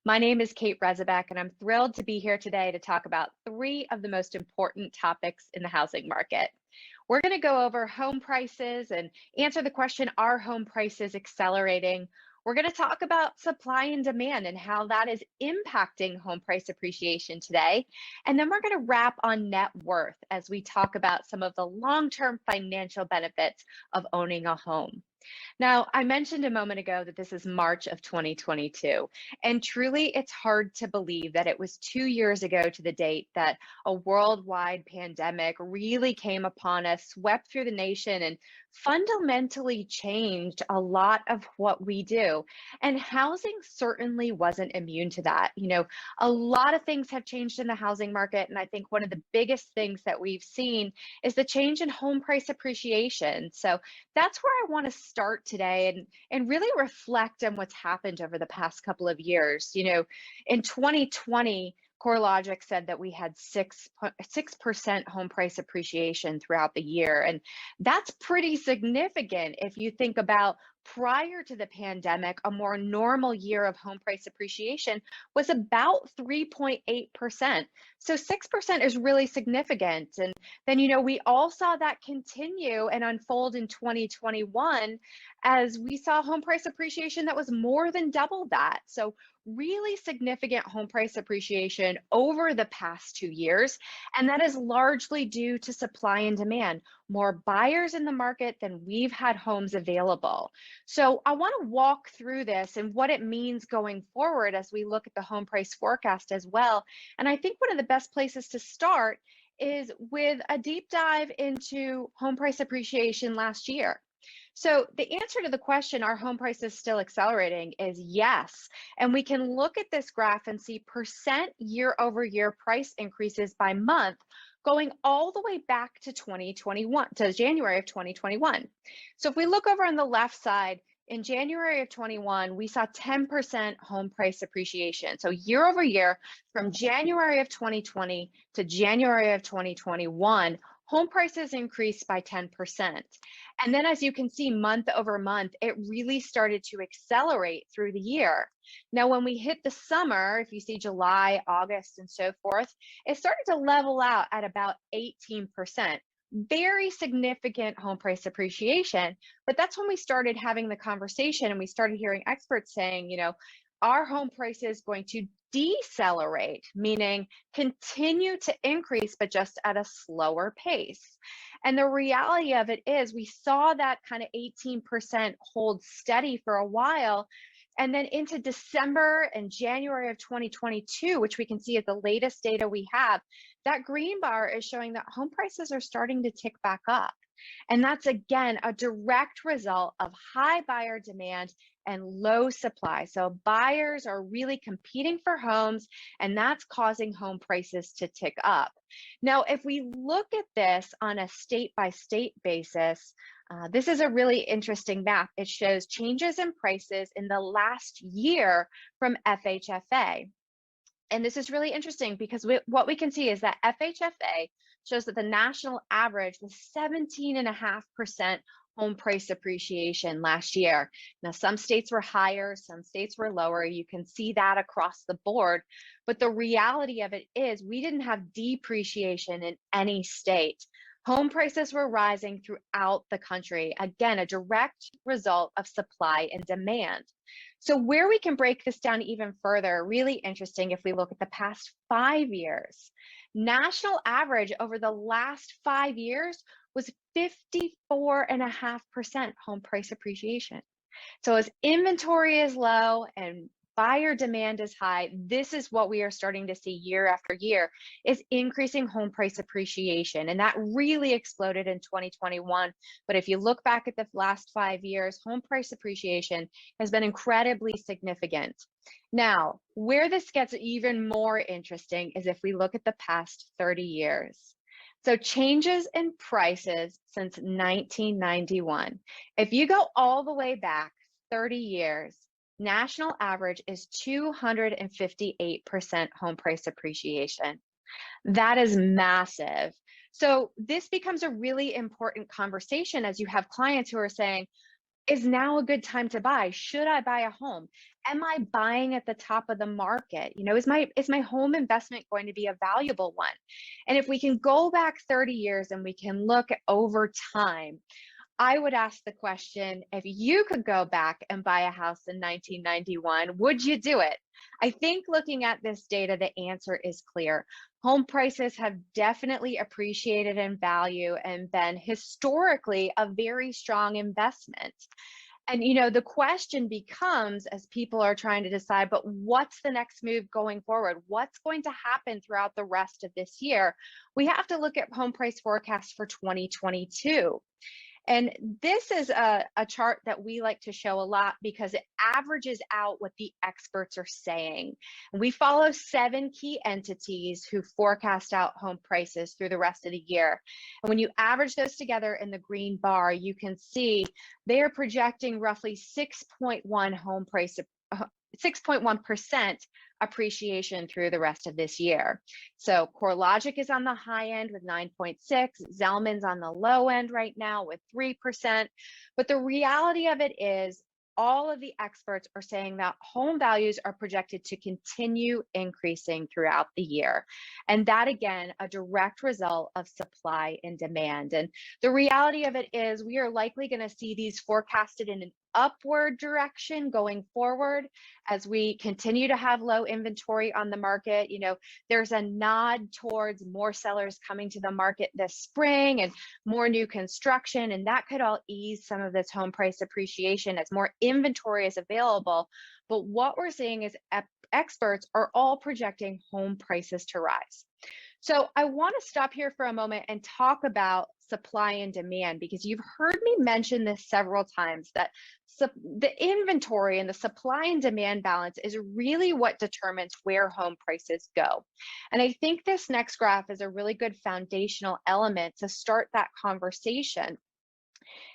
My name is Kate Rezebeck, and I'm thrilled to be here today to talk about three of the most important topics in the housing market. We're going to go over home prices and answer the question, are home prices accelerating? We're going to talk about supply and demand and how that is impacting home price appreciation today. And then we're going to wrap on net worth as we talk about some of the long-term financial benefits of owning a home. Now, I mentioned a moment ago that this is March of 2022, and truly it's hard to believe that it was 2 years ago to the date that a worldwide pandemic really came upon us, swept through the nation, and fundamentally changed a lot of what we do. And housing certainly wasn't immune to that. A lot of things have changed in the housing market, and I think one of the biggest things that we've seen is the change in home price appreciation. So that's where I want to start today and really reflect on what's happened over the past couple of years. In 2020, CoreLogic said that we had 6% home price appreciation throughout the year. And that's pretty significant if you think about prior to the pandemic, a more normal year of home price appreciation was about 3.8%. So 6% is really significant. And then, we all saw that continue and unfold in 2021 as we saw home price appreciation that was more than double that. So really significant home price appreciation over the past 2 years. And that is largely due to supply and demand, more buyers in the market than we've had homes available. So I want to walk through this and what it means going forward as we look at the home price forecast as well. And I think one of the best places to start is with a deep dive into home price appreciation last year. So the answer to the question, are home prices still accelerating, is yes. And we can look at this graph and see percent year-over-year price increases by month going all the way back to 2021, to January of 2021. So if we look over on the left side, in January of 21, we saw 10% home price appreciation. So year over year, from January of 2020 to January of 2021, home prices increased by 10%. And then as you can see, month over month, it really started to accelerate through the year. Now, when we hit the summer, if you see July, August, and so forth, it started to level out at about 18%. Very significant home price appreciation. But that's when we started having the conversation and we started hearing experts saying, are home prices going to decelerate, meaning continue to increase, but just at a slower pace? And the reality of it is we saw that kind of 18% hold steady for a while. And then into December and January of 2022, which we can see as the latest data we have, that green bar is showing that home prices are starting to tick back up. And that's, again, a direct result of high buyer demand and low supply. So buyers are really competing for homes, and that's causing home prices to tick up. Now, if we look at this on a state-by-state basis, this is a really interesting map. It shows changes in prices in the last year from FHFA. And this is really interesting because what we can see is that FHFA shows that the national average was 17.5% home price appreciation last year. Now, some states were higher, some states were lower. You can see that across the board. But the reality of it is we didn't have depreciation in any state. Home prices were rising throughout the country. Again, a direct result of supply and demand. So where we can break this down even further, really interesting if we look at the past 5 years. National average over the last 5 years was 54.5% home price appreciation. So as inventory is low and buyer demand is high, this is what we are starting to see year after year, is increasing home price appreciation. And that really exploded in 2021. But if you look back at the last 5 years, home price appreciation has been incredibly significant. Now, where this gets even more interesting is if we look at the past 30 years. So changes in prices since 1991. If you go all the way back 30 years, national average is 258% home price appreciation. That is massive. So this becomes a really important conversation as you have clients who are saying, Is now a good time to buy? Should I buy a home? Am I buying at the top of the market? Is my home investment going to be a valuable one? And if we can go back 30 years and we can look at over time, I would ask the question, if you could go back and buy a house in 1991, would you do it? I think looking at this data, the answer is clear. Home prices have definitely appreciated in value and been historically a very strong investment. And the question becomes, as people are trying to decide, but what's the next move going forward? What's going to happen throughout the rest of this year? We have to look at home price forecasts for 2022. And this is a chart that we like to show a lot because it averages out what the experts are saying. And we follow 7 key entities who forecast out home prices through the rest of the year. And when you average those together in the green bar, you can see they are projecting roughly 6.1% appreciation through the rest of this year. So CoreLogic is on the high end with 9.6, Zelman's on the low end right now with 3%. But the reality of it is all of the experts are saying that home values are projected to continue increasing throughout the year. And that, again, a direct result of supply and demand. And the reality of it is we are likely going to see these forecasted in an upward direction going forward as we continue to have low inventory on the market. There's a nod towards more sellers coming to the market this spring and more new construction, and that could all ease some of this home price appreciation as more inventory is available. But what we're seeing is experts are all projecting home prices to rise. So I want to stop here for a moment and talk about supply and demand, because you've heard me mention this several times, that the inventory and the supply and demand balance is really what determines where home prices go. And I think this next graph is a really good foundational element to start that conversation.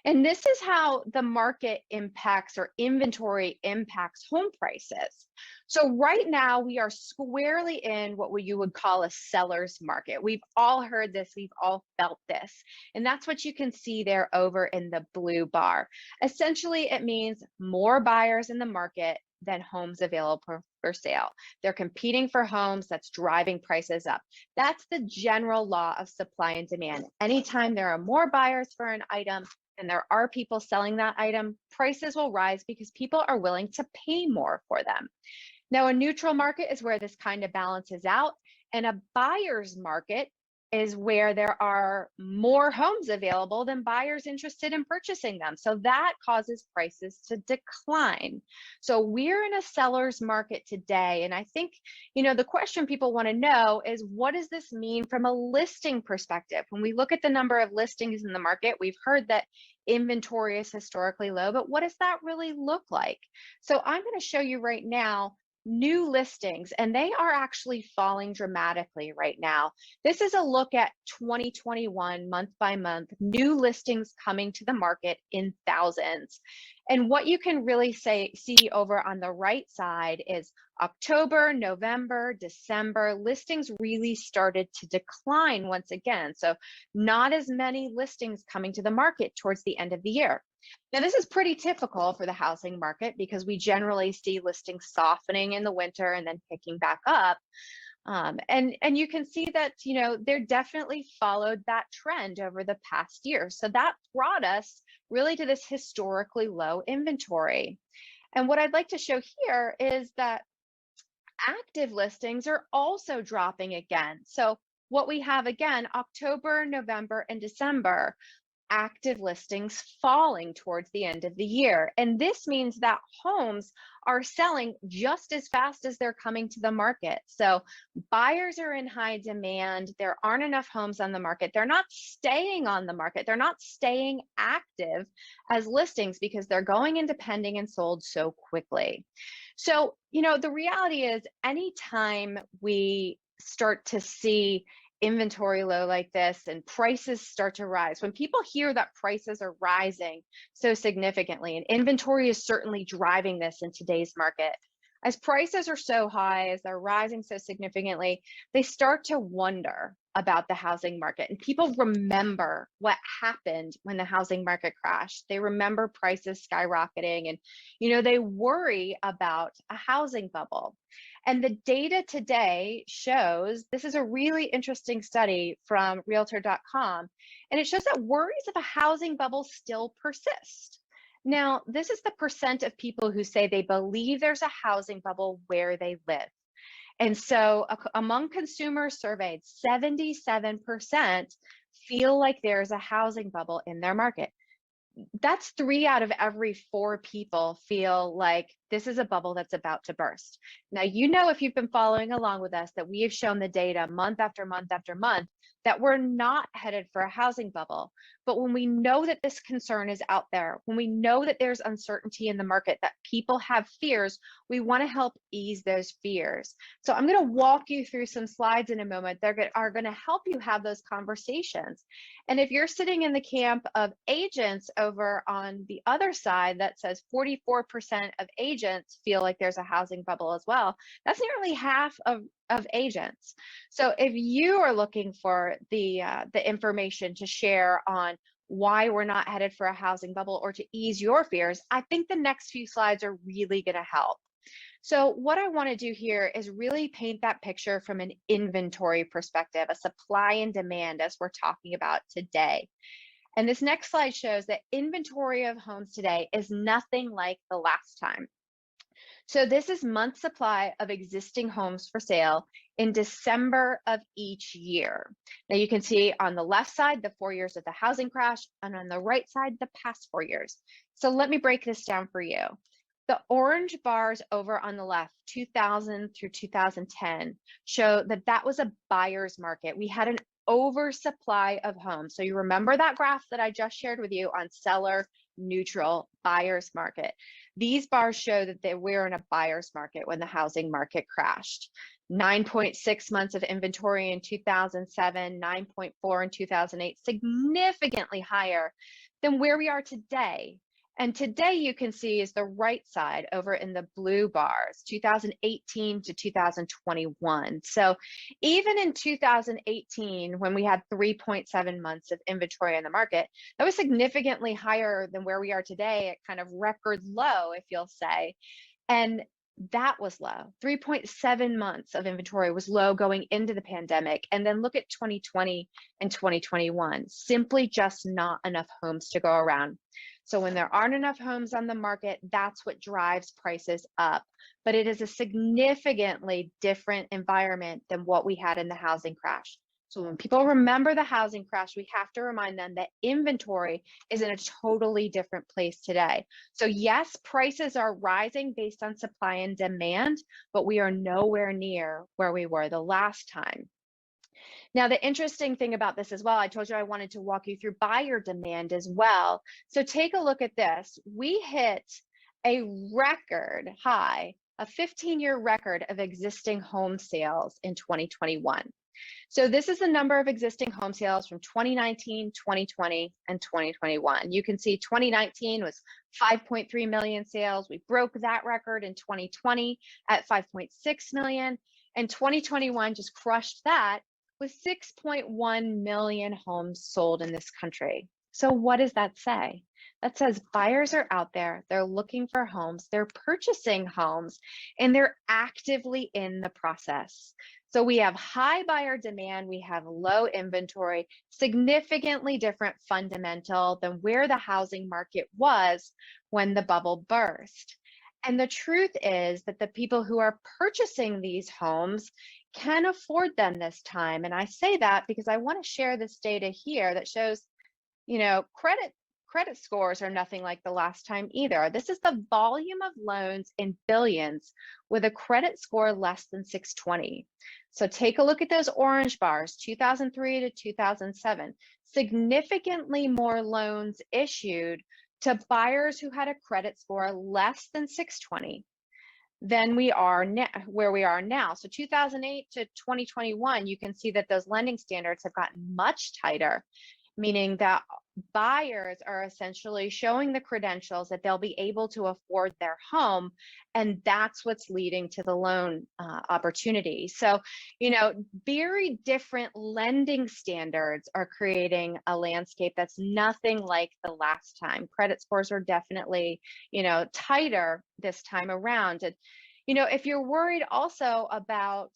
And this is how the market impacts, or inventory impacts, home prices. So right now we are squarely in what you would call a seller's market. We've all heard this, we've all felt this. And that's what you can see there over in the blue bar. Essentially, it means more buyers in the market than homes available for sale. They're competing for homes, that's driving prices up. That's the general law of supply and demand. Anytime there are more buyers for an item and there are people selling that item, prices will rise because people are willing to pay more for them. Now, a neutral market is where this kind of balances out, and a buyer's market is where there are more homes available than buyers interested in purchasing them. So that causes prices to decline. So we're in a seller's market today. And I think, the question people want to know is, what does this mean from a listing perspective? When we look at the number of listings in the market, we've heard that inventory is historically low, but what does that really look like? So I'm going to show you right now new listings, and they are actually falling dramatically right now. This is a look at 2021 month by month, new listings coming to the market in thousands. And what you can really see over on the right side is October, November, December, listings really started to decline once again. So not as many listings coming to the market towards the end of the year. Now, this is pretty typical for the housing market because we generally see listings softening in the winter and then picking back up. And you can see that, they're definitely followed that trend over the past year. So that brought us really to this historically low inventory. And what I'd like to show here is that active listings are also dropping again. So what we have again, October, November, and December, active listings falling towards the end of the year. And this means that homes are selling just as fast as they're coming to the market. So buyers are in high demand. There aren't enough homes on the market. They're not staying on the market. They're not staying active as listings because they're going into pending and sold so quickly. So, the reality is, anytime we start to see inventory low like this and prices start to rise, when people hear that prices are rising so significantly, and inventory is certainly driving this in today's market, As prices are so high, as they're rising so significantly, they start to wonder about the housing market. And people remember what happened when the housing market crashed. They remember prices skyrocketing and, they worry about a housing bubble. And the data today shows this is a really interesting study from Realtor.com, and it shows that worries of a housing bubble still persist. Now, this is the percent of people who say they believe there's a housing bubble where they live. And so among consumers surveyed, 77% feel like there's a housing bubble in their market. That's 3 out of every 4 people feel like this is a bubble that's about to burst. Now, if you've been following along with us, that we have shown the data month after month after month that we're not headed for a housing bubble. But when we know that this concern is out there, when we know that there's uncertainty in the market, that people have fears, we want to help ease those fears. So I'm going to walk you through some slides in a moment that are going to help you have those conversations. And if you're sitting in the camp of agents over on the other side that says 44% of agents feel like there's a housing bubble as well, that's nearly half of agents. So if you are looking for the information to share on why we're not headed for a housing bubble or to ease your fears, I think the next few slides are really going to help. So what I want to do here is really paint that picture from an inventory perspective, a supply and demand as we're talking about today. And this next slide shows that inventory of homes today is nothing like the last time. So this is month supply of existing homes for sale in December of each year. Now you can see on the left side, the 4 years of the housing crash, and on the right side, the past 4 years. So let me break this down for you. The orange bars over on the left, 2000 through 2010, show that that was a buyer's market. We had an oversupply of homes. So you remember that graph that I just shared with you on seller neutral buyer's market. These bars show that we're in a buyer's market when the housing market crashed. 9.6 months of inventory in 2007, 9.4 in 2008, significantly higher than where we are today. And today you can see is the right side over in the blue bars, 2018 to 2021. So even in 2018, when we had 3.7 months of inventory in the market, that was significantly higher than where we are today at kind of record low, if you'll say. And that was low. 3.7 months of inventory was low going into the pandemic. And then look at 2020 and 2021, simply just not enough homes to go around. So when there aren't enough homes on the market, that's what drives prices up. But it is a significantly different environment than what we had in the housing crash. So when people remember the housing crash, we have to remind them that inventory is in a totally different place today. So yes, prices are rising based on supply and demand, but we are nowhere near where we were the last time. Now, the interesting thing about this as well, I told you I wanted to walk you through buyer demand as well. So take a look at this. We hit a record high, a 15-year record of existing home sales in 2021. So this is the number of existing home sales from 2019, 2020, and 2021. You can see 2019 was 5.3 million sales. We broke that record in 2020 at 5.6 million, and 2021 just crushed that with 6.1 million homes sold in this country. So what does that say? That says buyers are out there, they're looking for homes, they're purchasing homes, and they're actively in the process. So we have high buyer demand, we have low inventory, significantly different fundamental than where the housing market was when the bubble burst. And the truth is that the people who are purchasing these homes can afford them this time. And I say that because I want to share this data here that shows, credit scores are nothing like the last time either. This is the volume of loans in billions with a credit score less than 620. So take a look at those orange bars, 2003 to 2007, significantly more loans issued to buyers who had a credit score less than 620 than we are where we are now. So 2008 to 2021, you can see that those lending standards have gotten much tighter, meaning that buyers are essentially showing the credentials that they'll be able to afford their home, and that's what's leading to the loan opportunity. So, very different lending standards are creating a landscape that's nothing like the last time. Credit scores are definitely, tighter this time around. And if you're worried also about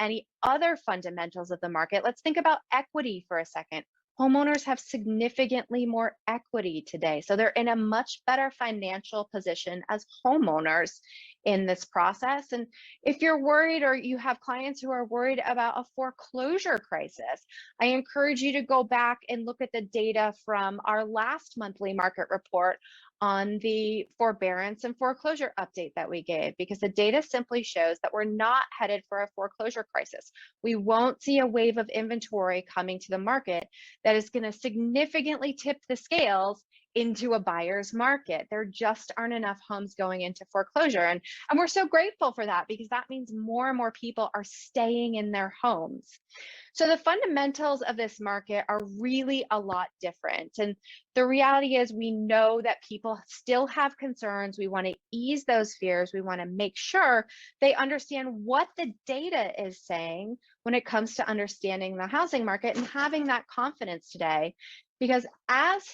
any other fundamentals of the market, let's think about equity for a second. Homeowners have significantly more equity today, so they're in a much better financial position as homeowners in this process. And if you're worried, or you have clients who are worried about a foreclosure crisis, I encourage you to go back and look at the data from our last monthly market report on the forbearance and foreclosure update that we gave, because the data simply shows that we're not headed for a foreclosure crisis. We won't see a wave of inventory coming to the market that is going to significantly tip the scales into a buyer's market. There just aren't enough homes going into foreclosure. And we're so grateful for that, because that means more and more people are staying in their homes. So the fundamentals of this market are really a lot different. And the reality is, we know that people still have concerns. We want to ease those fears. We want to make sure they understand what the data is saying when it comes to understanding the housing market and having that confidence today. Because as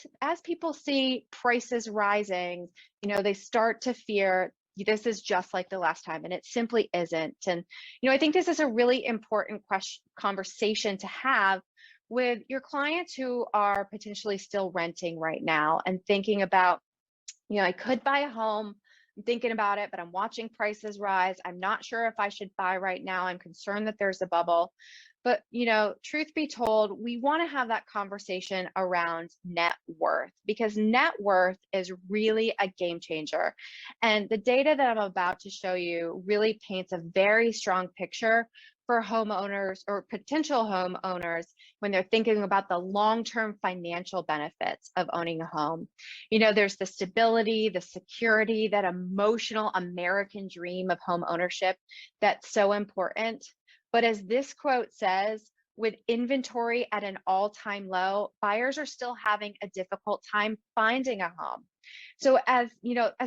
people see prices rising, they start to fear this is just like the last time, and it simply isn't. And I think this is a really important conversation to have with your clients who are potentially still renting right now and thinking about, I could buy a home. I'm thinking about it, but I'm watching prices rise. I'm not sure if I should buy right now. I'm concerned that there's a bubble. But, truth be told, we want to have that conversation around net worth, because net worth is really a game changer. And the data that I'm about to show you really paints a very strong picture for homeowners or potential homeowners when they're thinking about the long-term financial benefits of owning a home. There's the stability, the security, that emotional American dream of home ownership that's so important. But as this quote says, with inventory at an all-time low, buyers are still having a difficult time finding a home. So as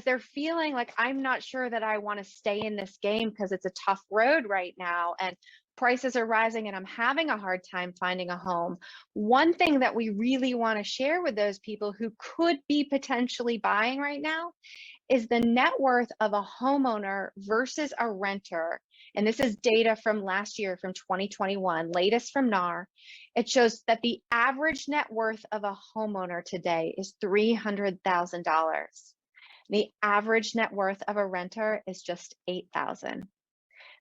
they're feeling like, I'm not sure that I want to stay in this game because it's a tough road right now, and prices are rising and I'm having a hard time finding a home, one thing that we really want to share with those people who could be potentially buying right now is the net worth of a homeowner versus a renter. And this is data from last year, from 2021, latest from NAR. It shows that the average net worth of a homeowner today is $300,000. The average net worth of a renter is just $8,000.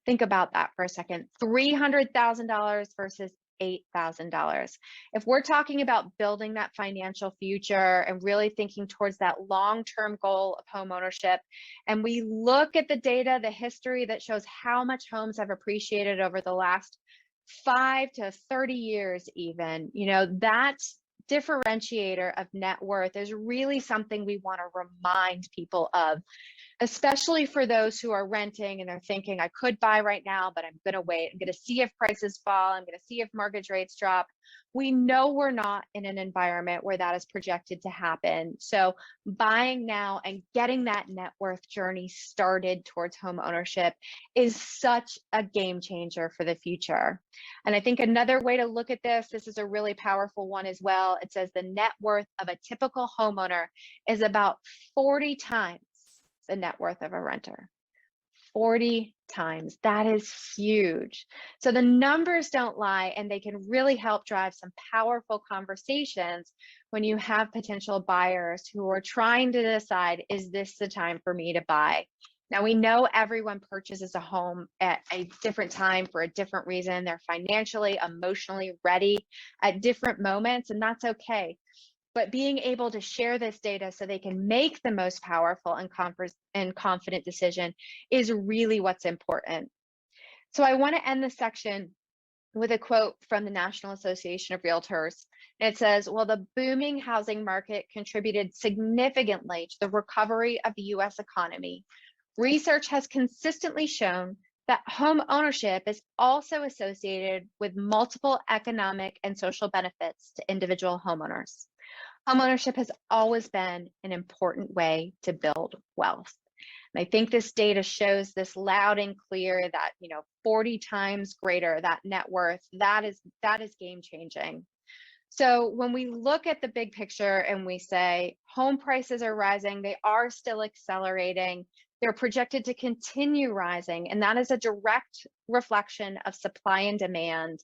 Think about that for a second. $300,000 versus $8,000. If we're talking about building that financial future and really thinking towards that long-term goal of home ownership, and we look at the data, the history that shows how much homes have appreciated over the last 5 to 30 years even, that differentiator of net worth is really something we want to remind people of, especially for those who are renting and they're thinking, I could buy right now, but I'm going to wait. I'm going to see if prices fall. I'm going to see if mortgage rates drop. We know we're not in an environment where that is projected to happen. So buying now and getting that net worth journey started towards home ownership is such a game changer for the future. And I think another way to look at this is a really powerful one as well. It says the net worth of a typical homeowner is about 40 times the net worth of a renter. 40 times. That is huge. So the numbers don't lie, and they can really help drive some powerful conversations when you have potential buyers who are trying to decide, is this the time for me to buy? Now, we know everyone purchases a home at a different time for a different reason. They're financially, emotionally ready at different moments, and that's okay. But being able to share this data so they can make the most powerful and confident decision is really what's important. So I want to end this section with a quote from the National Association of Realtors. It says, well, the booming housing market contributed significantly to the recovery of the U.S. economy. Research has consistently shown that home ownership is also associated with multiple economic and social benefits to individual homeowners. Homeownership has always been an important way to build wealth. And I think this data shows this loud and clear that, 40 times greater, that net worth, that is game changing. So when we look at the big picture and we say home prices are rising, they are still accelerating. They're projected to continue rising, and that is a direct reflection of supply and demand.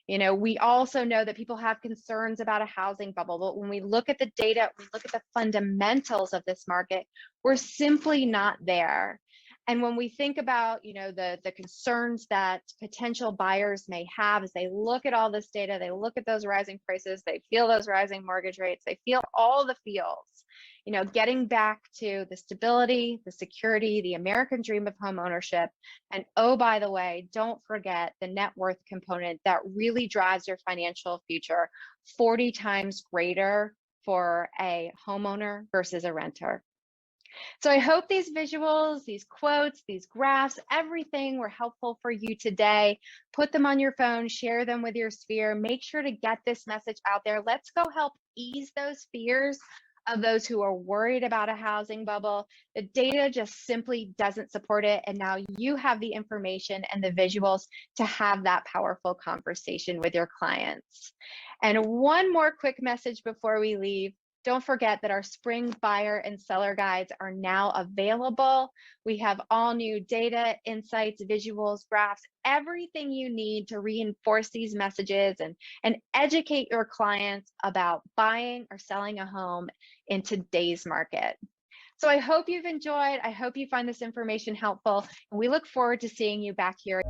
We also know that people have concerns about a housing bubble, but when we look at the data, we look at the fundamentals of this market, we're simply not there. And when we think about, the concerns that potential buyers may have as they look at all this data, they look at those rising prices, they feel those rising mortgage rates, they feel all the feels, getting back to the stability, the security, the American dream of home ownership. And oh, by the way, don't forget the net worth component that really drives your financial future, 40 times greater for a homeowner versus a renter. So I hope these visuals, these quotes, these graphs, everything were helpful for you today. Put them on your phone, share them with your sphere. Make sure to get this message out there. Let's go help ease those fears of those who are worried about a housing bubble. The data just simply doesn't support it. And now you have the information and the visuals to have that powerful conversation with your clients. And one more quick message before we leave. Don't forget that our spring buyer and seller guides are now available. We have all new data, insights, visuals, graphs, everything you need to reinforce these messages and educate your clients about buying or selling a home in today's market. So I hope you've enjoyed. I hope you find this information helpful, and we look forward to seeing you back here.